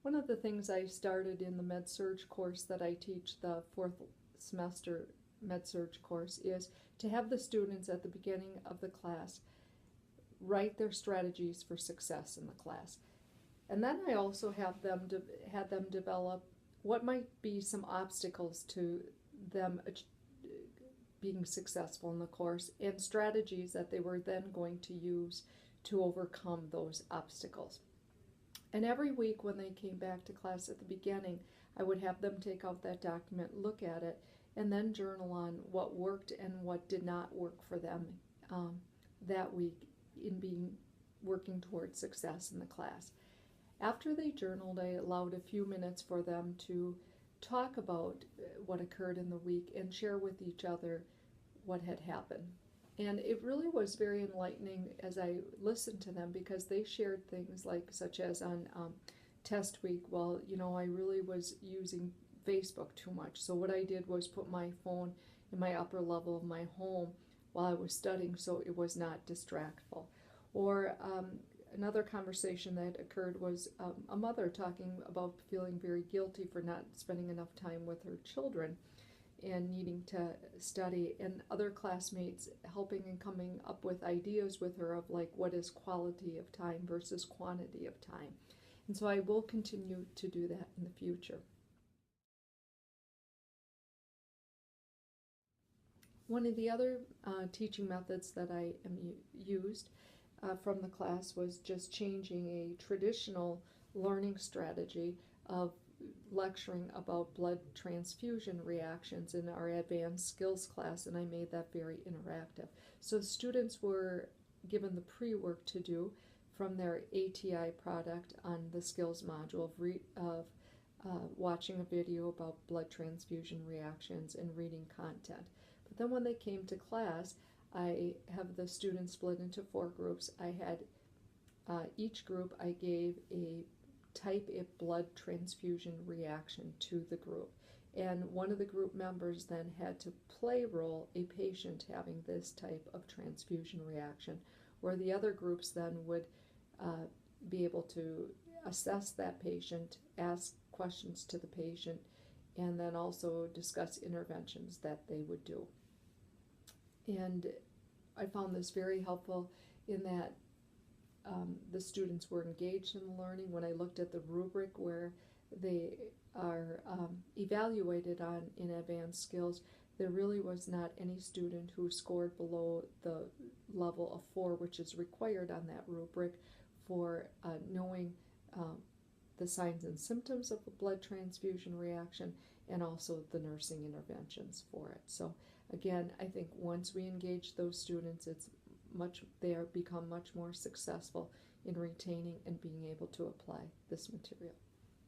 One of the things I started in the Med-Surg course that I teach, the fourth semester Med-Surg course, is to have the students at the beginning of the class write their strategies for success in the class. And then I also had them develop what might be some obstacles to them being successful in the course, and strategies that they were then going to use to overcome those obstacles. And every week when they came back to class at the beginning, I would have them take out that document, look at it, and then journal on what worked and what did not work for them that week in working towards success in the class. After they journaled, I allowed a few minutes for them to talk about what occurred in the week and share with each other what had happened. And it really was very enlightening as I listened to them, because they shared things like, such as on test week, well, I really was using Facebook too much. So what I did was put my phone in my upper level of my home while I was studying, so it was not distractful. Or another conversation that occurred was a mother talking about feeling very guilty for not spending enough time with her children and needing to study, and other classmates helping and coming up with ideas with her of like, what is quality of time versus quantity of time. And so I will continue to do that in the future. One of the other teaching methods that I used from the class was just changing a traditional learning strategy of lecturing about blood transfusion reactions in our advanced skills class, and I made that very interactive. So the students were given the pre-work to do from their ATI product on the skills module of watching a video about blood transfusion reactions and reading content. But then when they came to class, I have the students split into 4 groups. I had each group, I gave a type a blood transfusion reaction to the group. And one of the group members then had to play role a patient having this type of transfusion reaction, where the other groups then would be able to assess that patient, ask questions to the patient, and then also discuss interventions that they would do. And I found this very helpful in that the students were engaged in the learning. When I looked at the rubric where they are evaluated on in advanced skills, there really was not any student who scored below the level of 4, which is required on that rubric for knowing the signs and symptoms of a blood transfusion reaction, and also the nursing interventions for it. So again, I think once we engage those students, they become much more successful in retaining and being able to apply this material.